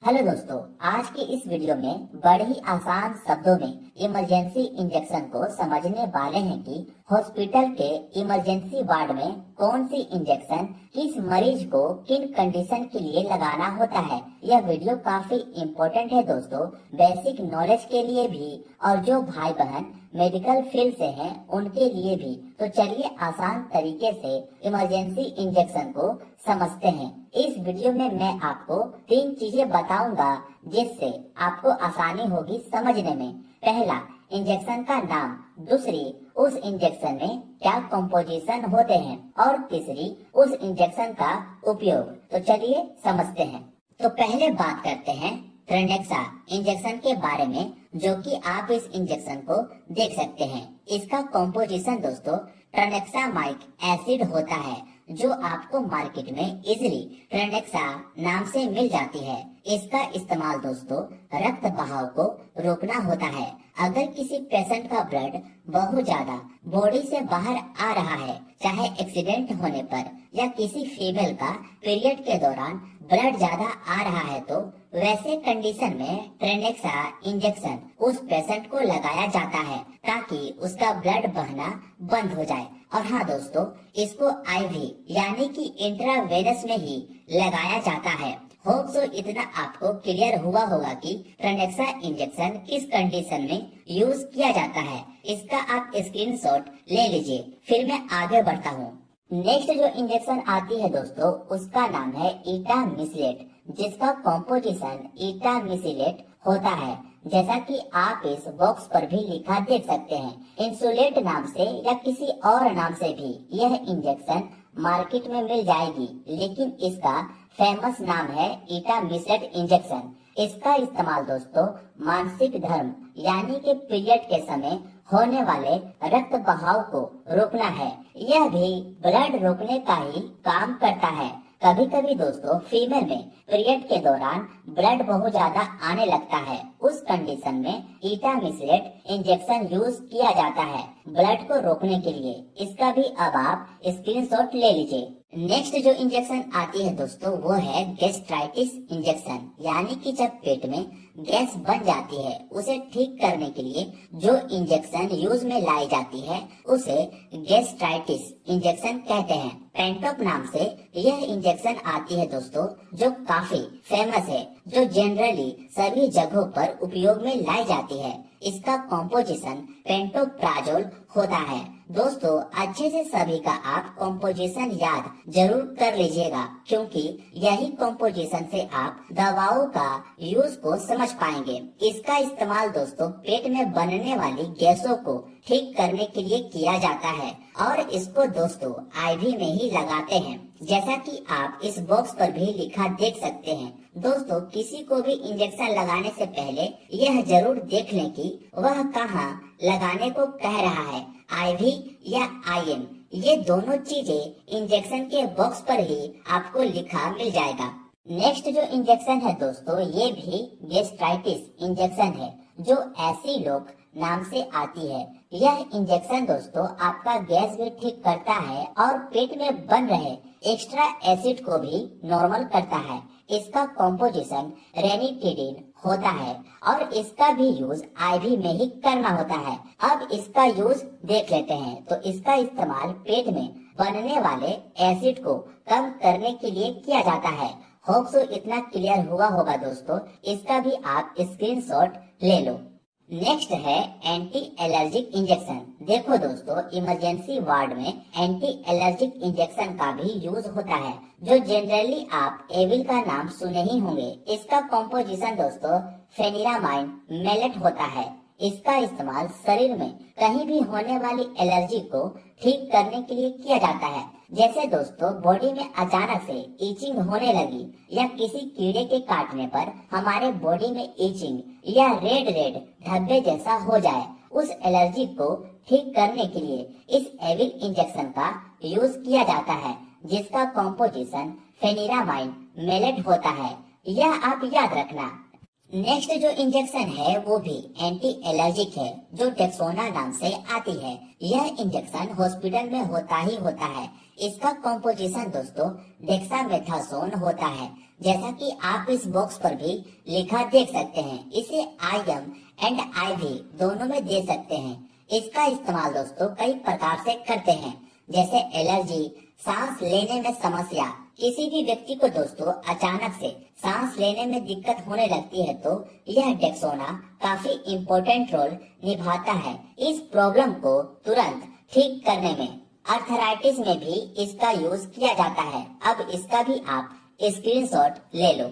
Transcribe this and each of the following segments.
Hello दोस्तों, आज की इस वीडियो में बड़े ही आसान शब्दों में इमरजेंसी इंजेक्शन को समझने वाले हैं कि हॉस्पिटल के इमरजेंसी वार्ड में कौन सी इंजेक्शन किस मरीज को किन कंडीशन के लिए लगाना होता है। यह वीडियो काफी इम्पोर्टेंट है दोस्तों, बेसिक नॉलेज के लिए भी और जो भाई बहन मेडिकल फील्ड से हैं उनके लिए भी। तो चलिए आसान तरीके से इमरजेंसी इंजेक्शन को समझते हैं। इस वीडियो में मैं आपको 3 चीजें बताऊंगा जिससे आपको आसानी होगी समझने में। पहला, इंजेक्शन का नाम। दूसरी, उस इंजेक्शन में क्या कंपोजिशन होते हैं। और तीसरी, उस इंजेक्शन का उपयोग। तो चलिए समझते हैं। तो पहले बात करते हैं ट्रेनेक्सा इंजेक्शन के बारे में, जो कि आप इस इंजेक्शन को देख सकते हैं। इसका कंपोजिशन दोस्तों ट्रेनेक्सामाइक एसिड होता है, जो आपको मार्केट में इजिली ट्रेनेक्सा नाम से मिल जाती है। इसका इस्तेमाल दोस्तों रक्त बहाव को रोकना होता है। अगर किसी पेशेंट का ब्लड बहुत ज्यादा बॉडी से बाहर आ रहा है, चाहे एक्सीडेंट होने पर या किसी फीमेल का पीरियड के दौरान ब्लड ज्यादा आ रहा है, तो वैसे कंडीशन में ट्रेनेक्सा इंजेक्शन उस पेशेंट को लगाया जाता है ताकि उसका ब्लड बहना बंद हो जाए। और हाँ दोस्तों, इसको आईवी यानी कि इंट्रावेनस में ही लगाया जाता है। होप सो इतना आपको क्लियर हुआ होगा कि ट्रेनेक्सा इंजेक्शन किस कंडीशन में यूज किया जाता है। इसका आप स्क्रीनशॉट ले लीजिए, फिर मैं आगे बढ़ता हूँ। नेक्स्ट जो इंजेक्शन आती है दोस्तों, उसका नाम है इटामिसिलेट, जिसका कॉम्पोजिशन इटामिसिलेट होता है, जैसा कि आप इस बॉक्स पर भी लिखा देख सकते हैं। इंसुलेट नाम से या किसी और नाम से भी यह इंजेक्शन मार्केट में मिल जाएगी, लेकिन इसका फेमस नाम है इटामिसिलेट इंजेक्शन। इसका इस्तेमाल दोस्तों मानसिक धर्म यानी कि पीरियड के समय होने वाले रक्त बहाव को रोकना है। यह भी ब्लड रोकने का ही काम करता है। कभी कभी दोस्तों फीमेल में पीरियड के दौरान ब्लड बहुत ज्यादा आने लगता है, उस कंडीशन में इटामिसिलेट इंजेक्शन यूज किया जाता है ब्लड को रोकने के लिए। इसका भी अब आप स्क्रीनशॉट ले लीजिए। नेक्स्ट जो इंजेक्शन आती है दोस्तों, वो है गैस्ट्राइटिस इंजेक्शन, यानी कि जब पेट में गैस बन जाती है उसे ठीक करने के लिए जो इंजेक्शन यूज में लाई जाती है उसे गैस्ट्राइटिस इंजेक्शन कहते हैं। पेंटोप नाम से यह इंजेक्शन आती है दोस्तों, जो काफी फेमस है, जो जनरली सभी जगहों पर उपयोग में लाई जाती है। इसका कॉम्पोजिशन पेंटोप्राजोल होता है। दोस्तों अच्छे से सभी का आप कॉम्पोजिशन याद जरूर कर लीजिएगा, क्योंकि यही कॉम्पोजिशन से आप दवाओं का यूज को समझ पाएंगे। इसका इस्तेमाल दोस्तों पेट में बनने वाली गैसों को ठीक करने के लिए किया जाता है और इसको दोस्तों आईवी में ही लगाते हैं, जैसा कि आप इस बॉक्स पर भी लिखा देख सकते हैं। दोस्तों किसी को भी इंजेक्शन लगाने से पहले यह जरूर देख लें कि वह कहाँ लगाने को कह रहा है, आईवी या आईएम। ये दोनों चीजें इंजेक्शन के बॉक्स पर ही आपको लिखा मिल जाएगा। नेक्स्ट जो इंजेक्शन है दोस्तों, ये भी गैस्ट्राइटिस इंजेक्शन है, जो एसिलोक नाम से आती है। यह इंजेक्शन दोस्तों आपका गैस भी ठीक करता है और पेट में बन रहे एक्स्ट्रा एसिड को भी नॉर्मल करता है। इसका कॉम्पोजिशन रेनिटिडिन होता है और इसका भी यूज आईवी में ही करना होता है। अब इसका यूज देख लेते हैं। तो इसका इस्तेमाल पेट में बनने वाले एसिड को कम करने के लिए किया जाता है। होप सो इतना क्लियर हुआ होगा दोस्तों, इसका भी आप स्क्रीनशॉट ले लो। नेक्स्ट है एंटी एलर्जिक इंजेक्शन। देखो दोस्तों इमरजेंसी वार्ड में एंटी एलर्जिक इंजेक्शन का भी यूज होता है, जो जनरली आप एविल का नाम सुने ही होंगे। इसका कॉम्पोजिशन दोस्तों फेनिरामाइन मेलेट होता है। इसका इस्तेमाल शरीर में कहीं भी होने वाली एलर्जी को ठीक करने के लिए किया जाता है। जैसे दोस्तों बॉडी में अचानक से ईचिंग होने लगी या किसी कीड़े के काटने पर हमारे बॉडी में ईचिंग या रेड रेड धब्बे जैसा हो जाए, उस एलर्जी को ठीक करने के लिए इस एविल इंजेक्शन का यूज किया जाता है, जिसका कॉम्पोजिशन फेनिरामाइन मेलेट होता है। यह आप याद रखना। नेक्स्ट जो इंजेक्शन है वो भी एंटी एलर्जिक है, जो टेक्सोना नाम से आती है। यह इंजेक्शन हॉस्पिटल में होता ही होता है। इसका कॉम्पोजिशन दोस्तों डेक्सामेथासोन होता है, जैसा कि आप इस बॉक्स पर भी लिखा देख सकते हैं। इसे IM एंड IV दोनों में दे सकते हैं। इसका इस्तेमाल दोस्तों कई प्रकार से करते हैं, जैसे एलर्जी, सांस लेने में समस्या। किसी भी व्यक्ति को दोस्तों अचानक से सांस लेने में दिक्कत होने लगती है तो यह डेक्सोना काफी इम्पोर्टेंट रोल निभाता है इस प्रॉब्लम को तुरंत ठीक करने में। अर्थराइटिस में भी इसका यूज किया जाता है। अब इसका भी आप स्क्रीनशॉट ले लो।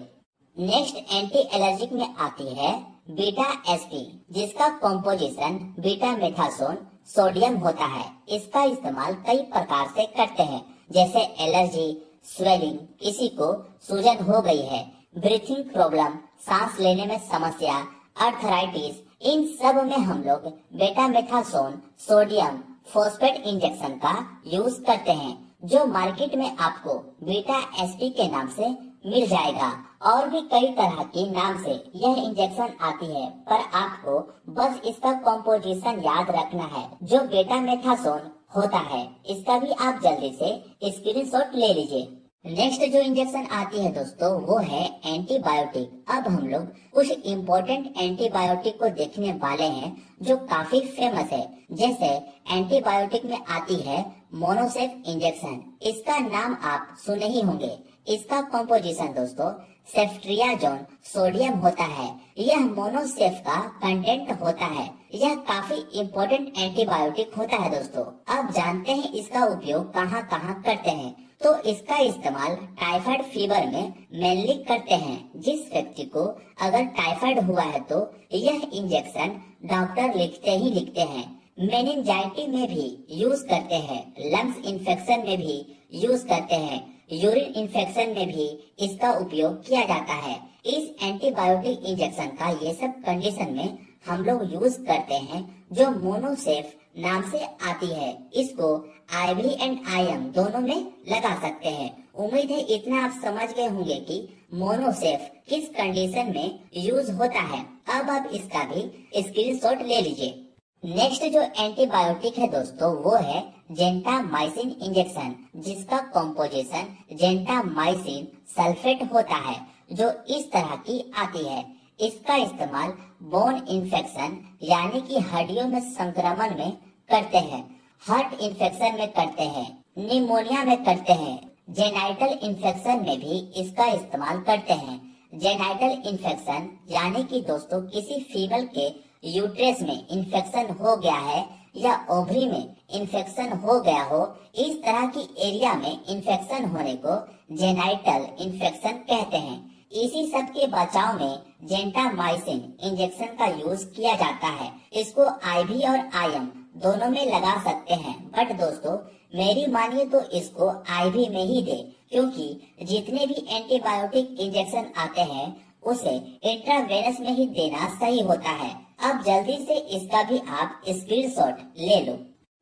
नेक्स्ट एंटी एलर्जिक में आती है बीटा एसपी, जिसका कॉम्पोजिशन बीटा मेथासोन सोडियम होता है। इसका इस्तेमाल कई प्रकार से करते हैं, जैसे एलर्जी, स्वेलिंग, किसी को सूजन हो गई है, ब्रीथिंग प्रॉब्लम, सांस लेने में समस्या, अर्थराइटिस, इन सब में हम लोग बेटा मेथासोन सोडियम फॉस्फेट इंजेक्शन का यूज करते हैं, जो मार्केट में आपको बीटा एसपी के नाम से मिल जाएगा। और भी कई तरह के नाम से यह इंजेक्शन आती है, पर आपको बस इसका कॉम्पोजिशन याद रखना है, जो बेटा मेथासोन होता है। इसका भी आप जल्दी से स्क्रीनशॉट ले लीजिए। नेक्स्ट जो इंजेक्शन आती है दोस्तों वो है एंटीबायोटिक। अब हम लोग कुछ इम्पोर्टेंट एंटीबायोटिक को देखने वाले हैं जो काफी फेमस है। जैसे एंटीबायोटिक में आती है मोनोसेफ इंजेक्शन। इसका नाम आप सुने ही होंगे। इसका कॉम्पोजिशन दोस्तों सेफ्ट्रियाजोन सोडियम होता है। यह मोनोसेफ का कंटेंट होता है। यह काफी इम्पोर्टेंट एंटीबायोटिक होता है दोस्तों। अब जानते हैं इसका उपयोग कहाँ कहाँ करते हैं। तो इसका इस्तेमाल टाइफाइड फीवर में मेनली करते हैं। जिस व्यक्ति को अगर टाइफाइड हुआ है तो यह इंजेक्शन डॉक्टर लिखते हैं। मेनिंजाइटिस में भी यूज करते हैं, लंग्स इन्फेक्शन में भी यूज करते हैं, यूरिन इन्फेक्शन में भी इसका उपयोग किया जाता है। इस एंटीबायोटिक इंजेक्शन का ये सब कंडीशन में हम लोग यूज करते हैं, जो मोनोसेफ नाम से आती है। इसको IV एंड IM दोनों में लगा सकते हैं। उम्मीद है इतना आप समझ गए होंगे कि मोनोसेफ किस कंडीशन में यूज होता है। अब आप इसका भी स्क्रीनशॉट ले लीजिए। नेक्स्ट जो एंटीबायोटिक है दोस्तों वो है जेंटामाइसिन इंजेक्शन, जिसका कॉम्पोजिशन जेंटामाइसिन सल्फेट होता है, जो इस तरह की आती है। इसका इस्तेमाल बोन इन्फेक्शन यानी कि हड्डियों में संक्रमण में करते हैं, हार्ट इन्फेक्शन में करते हैं, निमोनिया में करते हैं, जेनाइटल इन्फेक्शन में भी इसका इस्तेमाल करते हैं। जेनाइटल इन्फेक्शन यानी कि दोस्तों किसी फीमेल के यूट्रस में इन्फेक्शन हो गया है या ओवरी में इन्फेक्शन हो गया हो, इस तरह की एरिया में इन्फेक्शन होने को जेनाइटल इन्फेक्शन कहते हैं। इसी सब के बचाव में जेंटामाइसिन इंजेक्शन का यूज किया जाता है। इसको IV और IM दोनों में लगा सकते हैं, बट दोस्तों मेरी मानिए तो इसको IV में ही दे, क्योंकि जितने भी एंटीबायोटिक इंजेक्शन आते हैं उसे इंट्रावेनस में ही देना सही होता है। अब जल्दी से इसका भी आप स्क्रीनशॉट ले लो।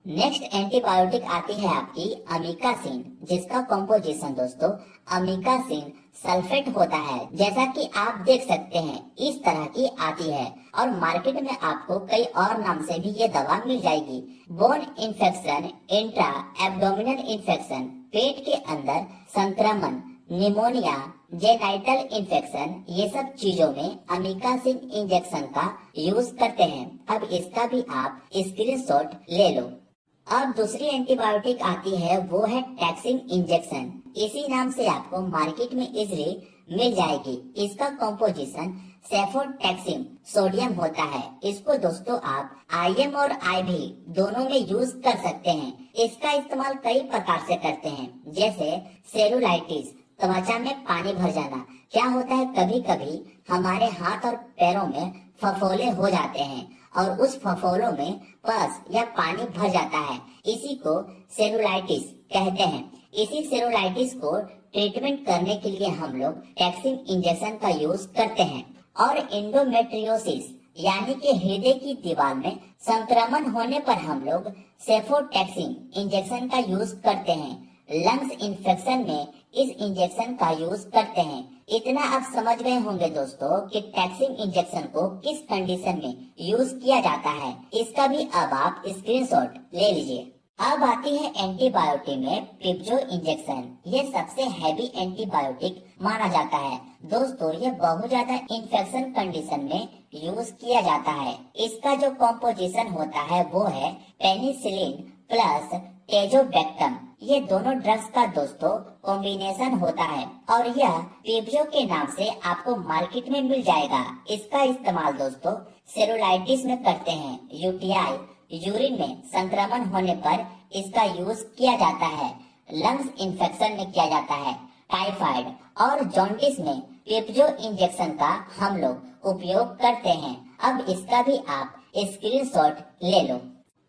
नेक्स्ट एंटीबायोटिक आती है आपकी अमीकासिन, जिसका कॉम्पोजिशन दोस्तों अमीकासिन सल्फेट होता है। जैसा कि आप देख सकते हैं इस तरह की आती है, और मार्केट में आपको कई और नाम से भी ये दवा मिल जाएगी। Bone infection, intra abdominal infection, पेट के अंदर संक्रमण, निमोनिया, जेनाइटल इन्फेक्शन, ये सब चीजों में अमीकासिन इंजेक्शन का यूज करते हैं। अब इसका भी आप स्क्रीनशॉट ले लो। अब दूसरी एंटीबायोटिक आती है वो है टैक्सिन इंजेक्शन। इसी नाम से आपको मार्केट में इजिली मिल जाएगी। इसका कॉम्पोजिशन सेफोटैक्सिन सोडियम होता है। इसको दोस्तों आप IM और IV दोनों में यूज कर सकते हैं। इसका इस्तेमाल कई प्रकार से करते हैं, जैसे सेलुलाइटिस, त्वचा में पानी भर जाना। क्या होता है कभी कभी हमारे हाथ और पैरों में फफोले हो जाते हैं और उस फफोलों में पस या पानी भर जाता है, इसी को सेलुलाइटिस कहते हैं। इसी सेलुलाइटिस को ट्रीटमेंट करने के लिए हम लोग टैक्सिन इंजेक्शन का यूज करते हैं। और एंडोमेट्रियोसिस यानी कि हृदय की दीवार में संक्रमण होने पर हम लोग सेफोटैक्सिन इंजेक्शन का यूज करते हैं। लंग्स इन्फेक्शन में इस इंजेक्शन का यूज करते हैं। इतना आप समझ गए होंगे दोस्तों कि टैक्सिन इंजेक्शन को किस कंडीशन में यूज किया जाता है। इसका भी अब आप स्क्रीनशॉट ले लीजिए। अब आती है एंटीबायोटिक में पिप्जो इंजेक्शन। ये सबसे हैवी एंटीबायोटिक माना जाता है दोस्तों। ये बहुत ज्यादा इन्फेक्शन कंडीशन में यूज किया जाता है। इसका जो कॉम्पोजिशन होता है वो है पेनिसिलिन प्लस टेजोबैक्टम। ये दोनों ड्रग्स का दोस्तों कॉम्बिनेशन होता है और यह पिप्जो के नाम से आपको मार्केट में मिल जाएगा। इसका इस्तेमाल दोस्तों सेरुलाइटिस में करते हैं। यूटीआई यूरिन में संक्रमण होने पर इसका यूज किया जाता है। लंग्स इन्फेक्शन में किया जाता है। टाइफाइड और जॉन्डिस में पिप्जो इंजेक्शन का हम लोग उपयोग करते हैं। अब इसका भी आप स्क्रीनशॉट ले लो।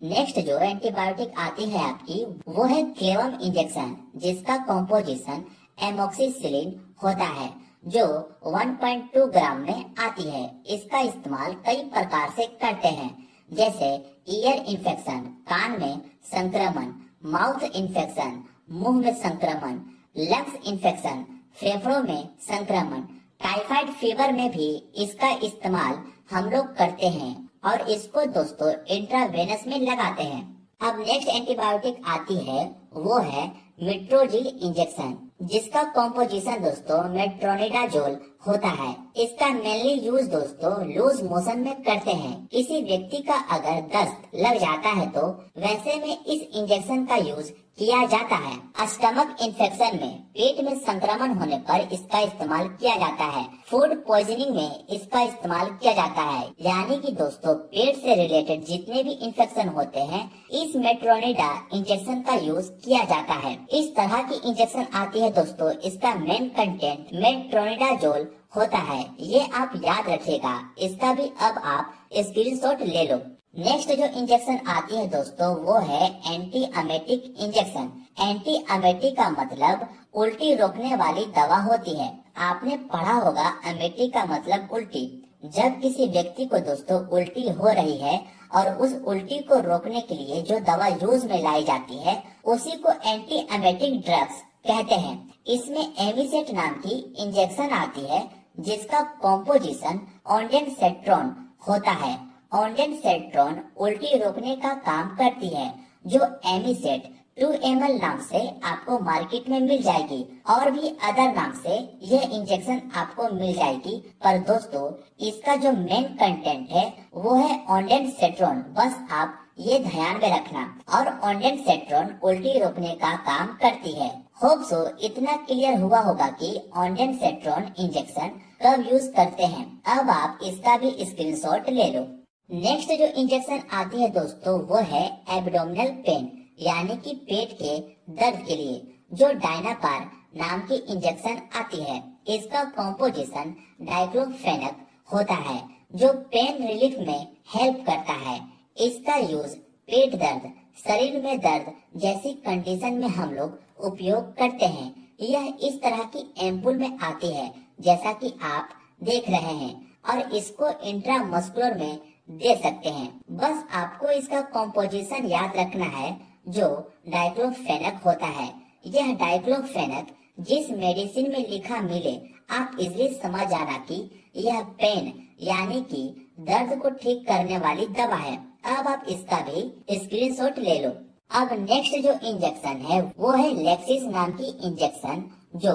नेक्स्ट जो एंटीबायोटिक आती है आपकी वो है क्लेवम इंजेक्शन, जिसका कॉम्पोजिशन एमोक्सिसिलिन होता है जो 1.2 ग्राम में आती है। इसका इस्तेमाल कई प्रकार से करते हैं, जैसे ईयर इन्फेक्शन, कान में संक्रमण, माउथ इन्फेक्शन, मुंह में संक्रमण, लंग्स इन्फेक्शन, फेफड़ों में संक्रमण, टाइफाइड फीवर में भी इसका इस्तेमाल हम लोग करते हैं और इसको दोस्तों इंट्रावेनस में लगाते हैं। अब नेक्स्ट एंटीबायोटिक आती है वो है मेट्रोजिल इंजेक्शन, जिसका कॉम्पोजिशन दोस्तों मेट्रोनिडाजोल होता है। इसका मेनली यूज दोस्तों लूज मोशन में करते हैं। किसी व्यक्ति का अगर दस्त लग जाता है तो वैसे में इस इंजेक्शन का यूज किया जाता है। स्टमक इन्फेक्शन में, पेट में संक्रमण होने पर इसका इस्तेमाल किया जाता है। फूड पॉइजनिंग में इसका इस्तेमाल किया जाता है। यानी कि दोस्तों पेट से रिलेटेड जितने भी इन्फेक्शन होते हैं इस मेट्रोनिडा इंजेक्शन का यूज किया जाता है। इस तरह की इंजेक्शन आती है दोस्तों, इसका मेन कंटेंट मेट्रोनिडाजोल होता है। ये आप याद रखिएगा। इसका भी अब आप स्क्रीनशॉट ले लो। नेक्स्ट जो इंजेक्शन आती है दोस्तों वो है एंटी अमेटिक इंजेक्शन। एंटी अमेटिक का मतलब उल्टी रोकने वाली दवा होती है। आपने पढ़ा होगा अमेटी का मतलब उल्टी। जब किसी व्यक्ति को दोस्तों उल्टी हो रही है और उस उल्टी को रोकने के लिए जो दवा यूज में लाई जाती है उसी को एंटी अमेटिक ड्रग्स कहते हैं। इसमें एमिसेट नाम की इंजेक्शन आती है जिसका कॉम्पोजिशन ऑन्डेनसेट्रोन होता है। ऑन्डेनसेट्रोन उल्टी रोकने का काम करती है, जो एमिसेट 2 ml नाम से आपको मार्केट में मिल जाएगी और भी अदर नाम से यह इंजेक्शन आपको मिल जाएगी। पर दोस्तों इसका जो मेन कंटेंट है वो है ऑन्डेनसेट्रोन। बस आप ये ध्यान में रखना। और ऑन्डेनसेट्रोन उल्टी रोकने का काम करती है। होप सो इतना क्लियर हुआ होगा कि ऑन्डेनसेट्रोन इंजेक्शन कब यूज करते हैं। अब आप इसका भी स्क्रीनशॉट ले लो। नेक्स्ट जो इंजेक्शन आती है दोस्तों वो है एब्डोमिनल पेन, यानी कि पेट के दर्द के लिए जो डायनापार नाम की इंजेक्शन आती है। इसका कॉम्पोजिशन डाइक्लोफेनक होता है जो पेन रिलीफ में हेल्प करता है। इसका यूज पेट दर्द, शरीर में दर्द जैसी कंडीशन में हम लोग उपयोग करते हैं। यह इस तरह की एम्पुल में आती है जैसा कि आप देख रहे हैं और इसको इंट्रामस्कुलर में दे सकते हैं। बस आपको इसका कॉम्पोजिशन याद रखना है जो डाइक्लोफेनक होता है। यह डाइक्लोफेनक जिस मेडिसिन में लिखा मिले आप इजली समझ जाना कि यह पेन यानी कि दर्द को ठीक करने वाली दवा है। अब आप इसका भी स्क्रीनशॉट ले लो। अब नेक्स्ट जो इंजेक्शन है वो है लेक्सिस नाम की इंजेक्शन जो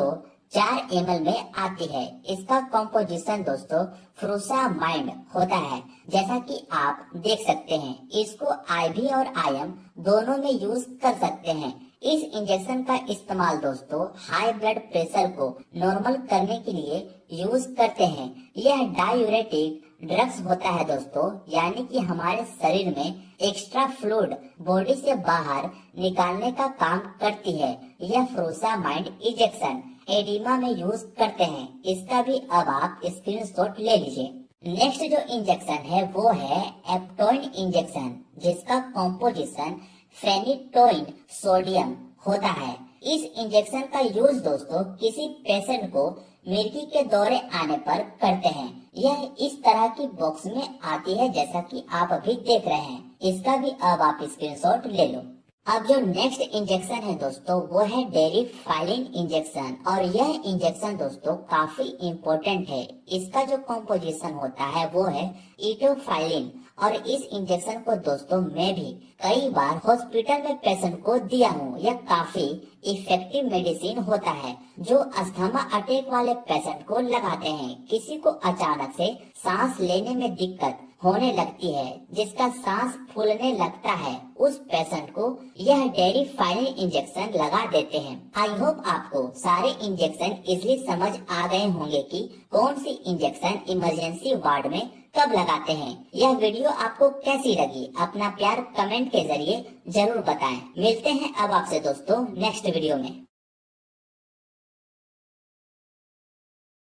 4 ml में आती है। इसका कॉम्पोजिशन दोस्तों फ्रूसामाइड होता है जैसा कि आप देख सकते हैं। इसको आईवी और आईएम दोनों में यूज कर सकते हैं। इस इंजेक्शन का इस्तेमाल दोस्तों हाई ब्लड प्रेशर को नॉर्मल करने के लिए यूज करते हैं। यह डायूरेटिक ड्रग्स होता है दोस्तों, यानी कि हमारे शरीर में एक्स्ट्रा फ्लूइड बॉडी से बाहर निकालने का काम करती है। यह फ्रूसामाइड इंजेक्शन एडिमा में यूज करते हैं। इसका भी अब आप स्क्रीनशॉट ले लीजिए। नेक्स्ट जो इंजेक्शन है वो है एप्टोइन इंजेक्शन, जिसका कॉम्पोजिशन फेनिटोइन सोडियम होता है। इस इंजेक्शन का यूज दोस्तों किसी पेशेंट को मिर्गी के दौरे आने पर करते हैं। यह इस तरह की बॉक्स में आती है जैसा कि आप अभी देख रहे हैं। इसका भी अब आप स्क्रीनशॉट ले लो। अब जो नेक्स्ट इंजेक्शन है दोस्तों वो है डेरिफाइलिन इंजेक्शन, और यह इंजेक्शन दोस्तों काफी इम्पोर्टेंट है। इसका जो कॉम्पोजिशन होता है वो है इटोफाइलिन, और इस इंजेक्शन को दोस्तों मैं भी कई बार हॉस्पिटल में पेशेंट को दिया हूँ। यह काफी इफेक्टिव मेडिसिन होता है जो अस्थमा अटैक वाले पेशेंट को लगाते हैं। किसी को अचानक से सांस लेने में दिक्कत होने लगती है, जिसका सांस फूलने लगता है, उस पेशेंट को यह डेरिफाइलिन इंजेक्शन लगा देते हैं। आई होप आपको सारे इंजेक्शन इजली समझ आ गए होंगे कि कौन सी इंजेक्शन इमरजेंसी वार्ड में कब लगाते हैं। यह वीडियो आपको कैसी लगी अपना प्यार कमेंट के जरिए जरूर बताएं। मिलते हैं अब आपसे दोस्तों नेक्स्ट वीडियो में।